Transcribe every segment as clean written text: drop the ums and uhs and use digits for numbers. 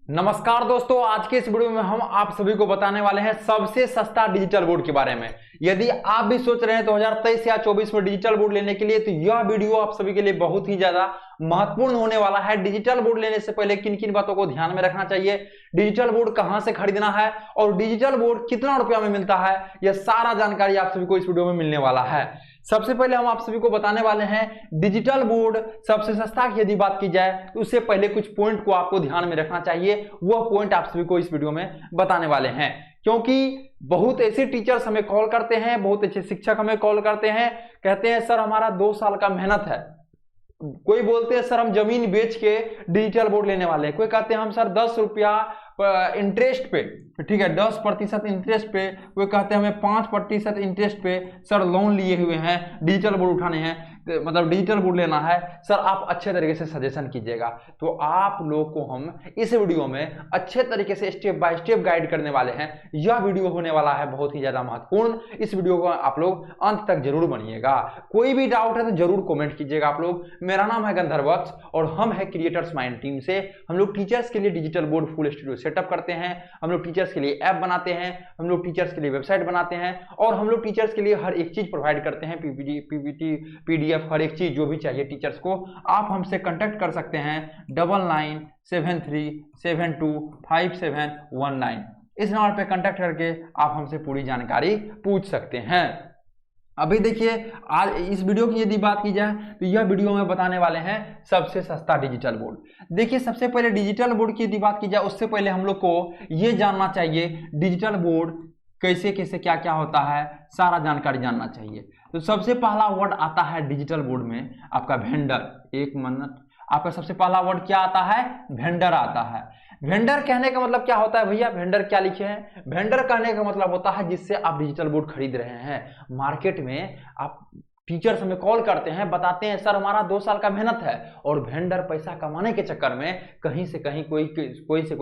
नमस्कार दोस्तों, आज के इस वीडियो में हम आप सभी को बताने वाले हैं सबसे सस्ता डिजिटल बोर्ड के बारे में। यदि आप भी सोच रहे हैं 2023 या 24 में डिजिटल बोर्ड लेने के लिए, तो यह वीडियो आप सभी के लिए बहुत ही ज्यादा महत्वपूर्ण होने वाला है। डिजिटल बोर्ड लेने से पहले किन किन बातों को ध्यान में रखना चाहिए, डिजिटल बोर्ड कहां से खरीदना है और डिजिटल बोर्ड कितना रुपया में मिलता है, यह सारा जानकारी आप सभी को इस वीडियो में मिलने वाला है। सबसे पहले हम आप सभी को बताने वाले हैं डिजिटल बोर्ड सबसे सस्ता की यदि बात की जाए तो उससे पहले कुछ पॉइंट को आपको ध्यान में रखना चाहिए। वह पॉइंट आप सभी को इस वीडियो में बताने वाले हैं, क्योंकि बहुत ऐसे टीचर्स हमें कॉल करते हैं, बहुत अच्छे शिक्षक हमें कॉल करते हैं, कहते हैं सर हमारा 2 साल का मेहनत है। कोई बोलते हैं सर हम जमीन बेच के डिजिटल बोर्ड लेने वाले हैं, कोई कहते हैं हम सर 10 रुपया इंटरेस्ट पे, ठीक है 10% इंटरेस्ट पे, कोई कहते हैं हमें 5% इंटरेस्ट पे सर लोन लिए हुए हैं, डिजिटल बोर्ड उठाने हैं, मतलब डिजिटल बोर्ड लेना है। सर आप अच्छे तरीके से सजेशन कीजिएगा। तो आप लोग को हम इस वीडियो में अच्छे तरीके से स्टेप बाय स्टेप गाइड करने वाले हैं। यह वीडियो होने वाला है बहुत ही ज्यादा महत्वपूर्ण। इस वीडियो को आप लोग अंत तक जरूर बनिएगा। कोई भी डाउट है तो जरूर कमेंट कीजिएगा आप लोग। मेरा नाम है गंधर्व और हम है क्रिएटर्स माइंड टीम से। हम लोग टीचर्स के लिए digital board full studio setup करते हैं, हम लोग टीचर्स के लिए ऐप बनाते हैं, हम लोग टीचर्स के लिए वेबसाइट बनाते हैं और हम लोग टीचर्स के लिए हर एक चीज प्रोवाइड करते हैं, पीपीटी पीडीएफ, हर एक चीज जो भी चाहिए टीचर्स को। आप हमसे कांटेक्ट कर सकते हैं 9973725719। इस नंबर पे कांटेक्ट करके आप हमसे पूरी जानकारी पूछ सकते हैं। अभी देखिए, आज इस वीडियो की यदि बात की जाए तो यह वीडियो में बताने वाले हैं सबसे सस्ता डिजिटल बोर्ड। देखिए, सबसे पहले डिजिटल बोर्ड की यदि बात की जाए उससे पहले हम लोग को यह जानना चाहिए डिजिटल बोर्ड कैसे कैसे क्या क्या होता है, सारा जानकारी जानना चाहिए। तो सबसे पहला वर्ड आता है डिजिटल बोर्ड में आपका वेंडर। एक मिनट, आपका सबसे पहला वर्ड क्या आता है? वेंडर आता है। वेंडर कहने का मतलब क्या होता है भैया? वेंडर क्या लिखे हैं? वेंडर कहने का मतलब होता है जिससे आप डिजिटल बोर्ड खरीद रहे हैं। मार्केट में आप टीचर्स हमें कॉल करते हैं, बताते हैं सर हमारा 2 साल का मेहनत है, और वेंडर पैसा कमाने के चक्कर में कहीं से कहीं कोई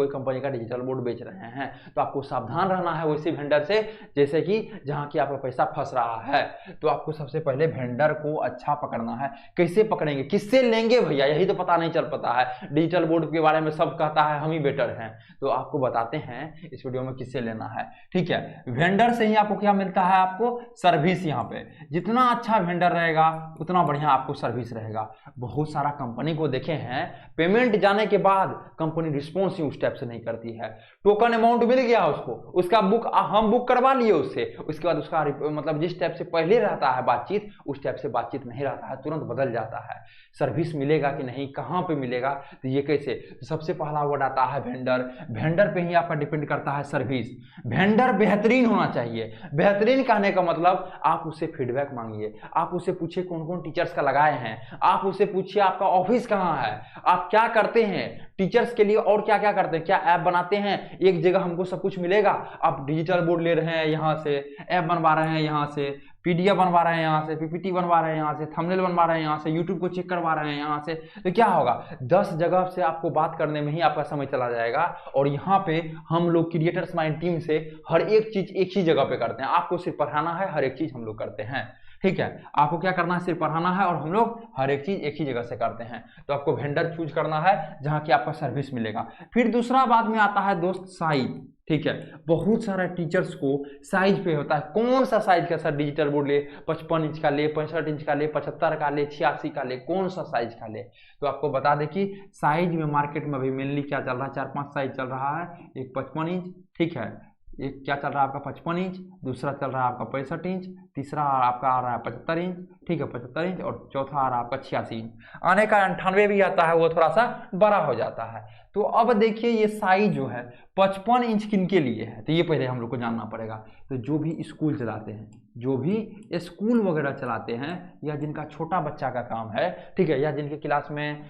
कंपनी का डिजिटल बोर्ड बेच रहे हैं। तो आपको सावधान रहना है वैसे वेंडर से, जैसे कि जहां की आपका पैसा फंस रहा है। तो आपको सबसे पहले वेंडर को अच्छा पकड़ना है। कैसे पकड़ेंगे, किससे लेंगे भैया, यही तो पता नहीं चल पाता है। डिजिटल बोर्ड के बारे में सब कहता है हम ही बेटर हैं, तो आपको बताते हैं इस वीडियो में किससे लेना है। ठीक है, वेंडर से ही आपको क्या मिलता है? आपको सर्विस। यहाँ पे जितना अच्छा वेंडर रहेगा उतना बढ़िया आपको सर्विस रहेगा। बहुत सारा कंपनी को देखे हैं, पेमेंट जाने के बाद कंपनी रिस्पॉन्स ही उस टाइप से नहीं करती है। टोकन अमाउंट मिल गया उसको, उसका हम बुक करवा लिए उससे, उसके बाद उसका मतलब जिस टाइप से पहले रहता है बातचीत, उस टाइप से बातचीत नहीं रहता है, तुरंत बदल जाता है। सर्विस मिलेगा कि नहीं, कहां पे मिलेगा, तो ये कैसे? तो सबसे पहला वर्ड आता है वेंडर। वेंडर पे ही आपका डिपेंड करता है सर्विस। वेंडर बेहतरीन होना चाहिए। बेहतरीन कहने का मतलब आप उससे फीडबैक मांगिए, आप उससे पूछिए कौन कौन टीचर्स का लगाए हैं, आप उससे पूछिए आपका ऑफिस कहां है, आप क्या करते हैं टीचर्स के लिए और क्या क्या करते हैं, क्या ऐप बनाते हैं, एक जगह हमको सब कुछ मिलेगा। आप डिजिटल बोर्ड ले रहे हैं यहाँ से, ऐप बनवा रहे हैं यहाँ से, पीडीएफ बनवा रहे हैं यहाँ से, पीपीटी बनवा रहे हैं यहाँ से, थंबनेल बनवा रहे हैं यहाँ से, यूट्यूब को चेक करवा रहे हैं यहाँ से, तो क्या होगा? 10 जगह से आपको बात करने में ही आपका समय चला जाएगा। और यहाँ पे हम लोग क्रिएटर्स माइंड टीम से हर एक चीज एक ही जगह पे करते हैं। आपको सिर्फ पढ़ाना है, हर एक चीज हम लोग करते हैं। ठीक है, आपको क्या करना है? सिर्फ पढ़ाना है और हम लोग हर एक चीज एक ही जगह से करते हैं। तो आपको वेंडर चूज करना है जहां की आपका सर्विस मिलेगा। फिर दूसरा बाद में आता है दोस्त साइज। ठीक है, बहुत सारे टीचर्स को साइज पे होता है, कौन सा साइज का सर डिजिटल बोर्ड ले, 55 इंच का ले, 65 इंच का ले, 75 का ले, 86 का ले, कौन सा साइज का ले? तो आपको बता दें कि साइज में मार्केट में अभी मेनली क्या चल रहा है, 4-5 साइज चल रहा है। एक 55 इंच, ठीक है, एक क्या चल रहा है आपका 55 इंच, दूसरा चल रहा है आपका 65 इंच, तीसरा आपका आ रहा है 75 इंच, ठीक है 75 इंच, और चौथा आ रहा है आपका 86 इंच। आने का 98 भी आता है, वो थोड़ा सा बड़ा हो जाता है। तो अब देखिए ये साइज जो है 55 इंच किन के लिए है, तो ये पहले हम लोग को जानना पड़ेगा। तो जो भी स्कूल चलाते हैं, जो भी स्कूल वगैरह चलाते हैं, या जिनका छोटा बच्चा का काम है, ठीक है, या जिनके क्लास में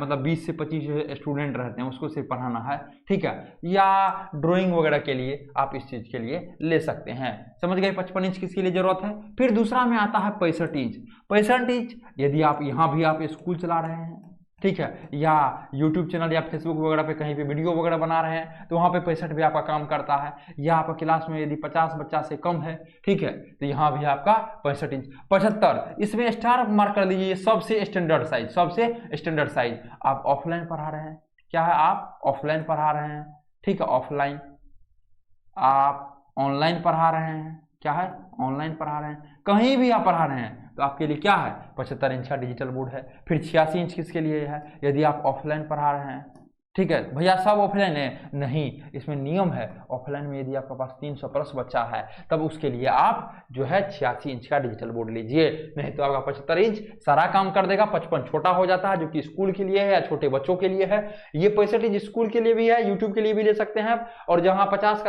मतलब 20 से 25 स्टूडेंट रहते हैं, उसको सिर्फ पढ़ाना है, ठीक है, या ड्राइंग वगैरह के लिए आप इस चीज के लिए ले सकते हैं। समझ गए 55 इंच किसके लिए जरूरत है। फिर दूसरा में आता है 65 इंच। 65 इंच यदि आप यहाँ भी आप स्कूल चला रहे हैं, ठीक है, या यूट्यूब चैनल या फेसबुक वगैरह पे कहीं पे वीडियो वगैरह बना रहे हैं, तो वहाँ पे 65 भी आपका काम करता है। या आपका क्लास में यदि 50 बच्चा से कम है, ठीक है, तो यहाँ भी आपका 65 इंच। 75 इसमें स्टार मार्क कर लीजिए, सबसे स्टैंडर्ड साइज, सबसे स्टैंडर्ड साइज। आप ऑफलाइन पढ़ा रहे हैं, क्या है, आप ऑफलाइन पढ़ा रहे हैं, ठीक है, ऑफलाइन, आप ऑनलाइन पढ़ा रहे हैं, क्या है, ऑनलाइन पढ़ा रहे हैं, कहीं भी आप पढ़ा रहे हैं तो आपके लिए क्या है, 75 इंच का डिजिटल बोर्ड है। फिर 86 इंच किसके लिए है, यदि आप ऑफलाइन पढ़ा रहे हैं, ठीक है। भैया सब ऑफलाइन है, नहीं, इसमें नियम है, ऑफलाइन में यदि आपके पास 300 प्लस बच्चा है तब उसके लिए आप जो है 86 इंच का डिजिटल बोर्ड लीजिए, नहीं तो आपका 75 इंच सारा काम कर देगा, 55 छोटा हो जाता है जो कि स्कूल के लिए है या छोटे बच्चों के लिए है। ये 65 इंच स्कूल के लिए भी है, यूट्यूब के लिए भी ले सकते हैं, और जहाँ 50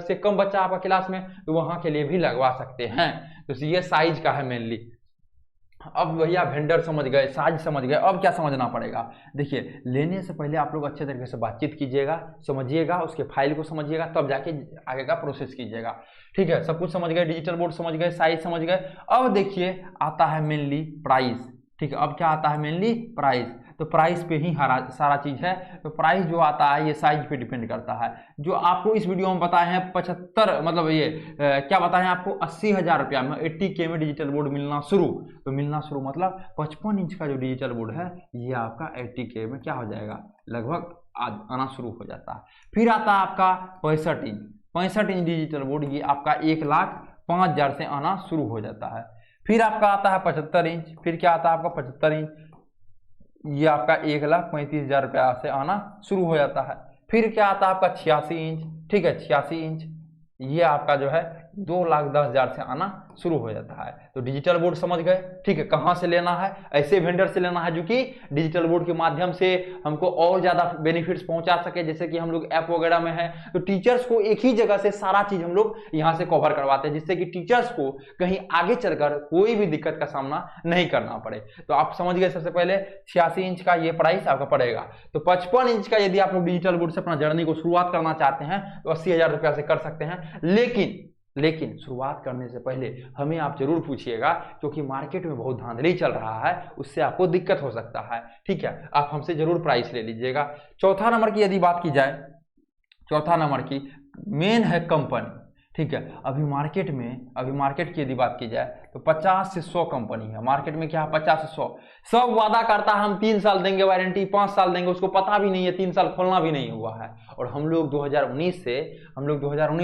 से कम बच्चा आपका क्लास में तो वहाँ के लिए भी लगवा सकते हैं। तो ये साइज का है मेनली। अब भैया वेंडर समझ गए, साइज समझ गए, अब क्या समझना पड़ेगा, देखिए लेने से पहले आप लोग अच्छे तरीके से बातचीत कीजिएगा, समझिएगा, उसके फाइल को समझिएगा, तब जाके आगे का प्रोसेस कीजिएगा, ठीक है। सब कुछ समझ गए, डिजिटल बोर्ड समझ गए, साइज समझ गए। अब देखिए आता है मेनली प्राइस, ठीक है। अब क्या आता है मेनली प्राइस, तो प्राइस पे ही सारा चीज है। तो प्राइस जो आता है ये साइज पे डिपेंड करता है। जो आपको इस वीडियो में बताए हैं 75, मतलब ये क्या बताए हैं आपको, 80,000 रुपया में 80K में डिजिटल बोर्ड मिलना शुरू। तो मिलना शुरू मतलब 55 इंच का जो डिजिटल बोर्ड है ये आपका 80K में क्या हो जाएगा, लगभग आना शुरू हो जाता है। फिर आता है आपका 65 इंच, 65 इंच डिजिटल बोर्ड, ये आपका 1,05,000 से आना शुरू हो जाता है। फिर आपका आता है 75 इंच, फिर क्या आता है आपका 75 इंच, ये आपका 1,35,000 रुपया से आना शुरू हो जाता है। फिर क्या आता है आपका 86 इंच, ठीक है, 86 इंच, ये आपका जो है 2,10,000 से आना शुरू हो जाता है। तो डिजिटल बोर्ड समझ गए, ठीक है। कहाँ से लेना है, ऐसे वेंडर से लेना है जो कि डिजिटल बोर्ड के माध्यम से हमको और ज्यादा बेनिफिट्स पहुंचा सके, जैसे कि हम लोग ऐप वगैरह में है तो टीचर्स को एक ही जगह से सारा चीज हम लोग यहाँ से कवर करवाते हैं, जिससे कि टीचर्स को कहीं आगे चलकर कोई भी दिक्कत का सामना नहीं करना पड़े। तो आप समझ गए, सबसे पहले 86 इंच का ये प्राइस आपका पड़ेगा। तो 55 इंच का यदि आप लोग डिजिटल बोर्ड से अपना जर्नी को शुरुआत करना चाहते हैं तो 80,000 रुपया से कर सकते हैं। लेकिन शुरुआत करने से पहले हमें आप जरूर पूछिएगा, क्योंकि मार्केट में बहुत धांधली चल रहा है, उससे आपको दिक्कत हो सकता है, ठीक है। आप हमसे जरूर प्राइस ले लीजिएगा। चौथा नंबर की यदि बात की जाए, चौथा नंबर की मेन है कंपनी, ठीक है। अभी मार्केट की यदि बात की जाए तो 50 से 100 कंपनी है मार्केट में। क्या है, 50 से 100, सब वादा करता है हम 3 साल देंगे वारंटी, 5 साल देंगे, उसको पता भी नहीं है 3 साल खोलना भी नहीं हुआ है। और हम लोग 2019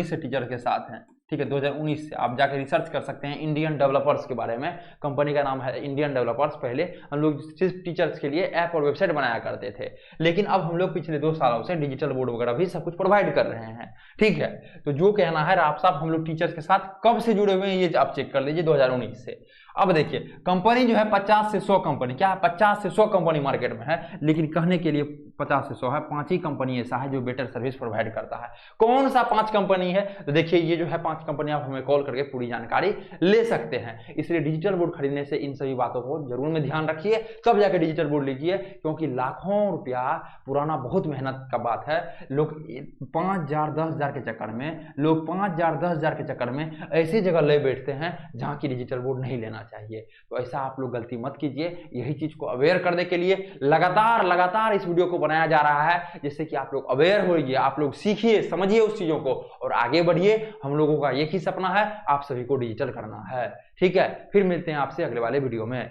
से टीचर के साथ हैं, ठीक है। 2019 से आप जाकर रिसर्च कर सकते हैं इंडियन डेवलपर्स के बारे में, कंपनी का नाम है इंडियन डेवलपर्स। पहले हम लोग सिर्फ टीचर्स के लिए ऐप और वेबसाइट बनाया करते थे, लेकिन अब हम लोग पिछले 2 सालों से डिजिटल बोर्ड वगैरह भी सब कुछ प्रोवाइड कर रहे हैं, ठीक है। तो जो कहना है आप साहब, हम लोग टीचर्स के साथ कब से जुड़े हुए हैं ये आप चेक कर लीजिए, 2019 से। अब देखिए कंपनी जो है 50 से 100 कंपनी, क्या है, 50 से 100 कंपनी मार्केट में है, लेकिन कहने के लिए 50 से 100 है, 5 ही कंपनी ऐसा है जो बेटर सर्विस प्रोवाइड करता है। कौन सा 5 कंपनी है, तो देखिए ये जो है 5 कंपनी, आप हमें कॉल करके पूरी जानकारी ले सकते हैं। इसलिए डिजिटल बोर्ड खरीदने से इन सभी बातों को जरूर में ध्यान रखिए, तब जाकर डिजिटल बोर्ड लीजिए, क्योंकि लाखों रुपया पुराना बहुत मेहनत का बात है। लोग 5,000 10,000 के चक्कर में, लोग 5,000 10,000 के चक्कर में ऐसी जगह ले बैठते हैं जहां की डिजिटल बोर्ड नहीं लेना चाहिए। तो ऐसा आप लोग गलती मत कीजिए। यही चीज को अवेयर करने के लिए लगातार इस वीडियो को बनाया जा रहा है, जिससे कि आप लोग अवेयर होइए, आप लोग सीखिए, समझिए उस चीजों को और आगे बढ़िए। हम लोगों का एक ही सपना है, आप सभी को डिजिटल करना है, ठीक है। फिर मिलते हैं आपसे अगले वाले वीडियो में।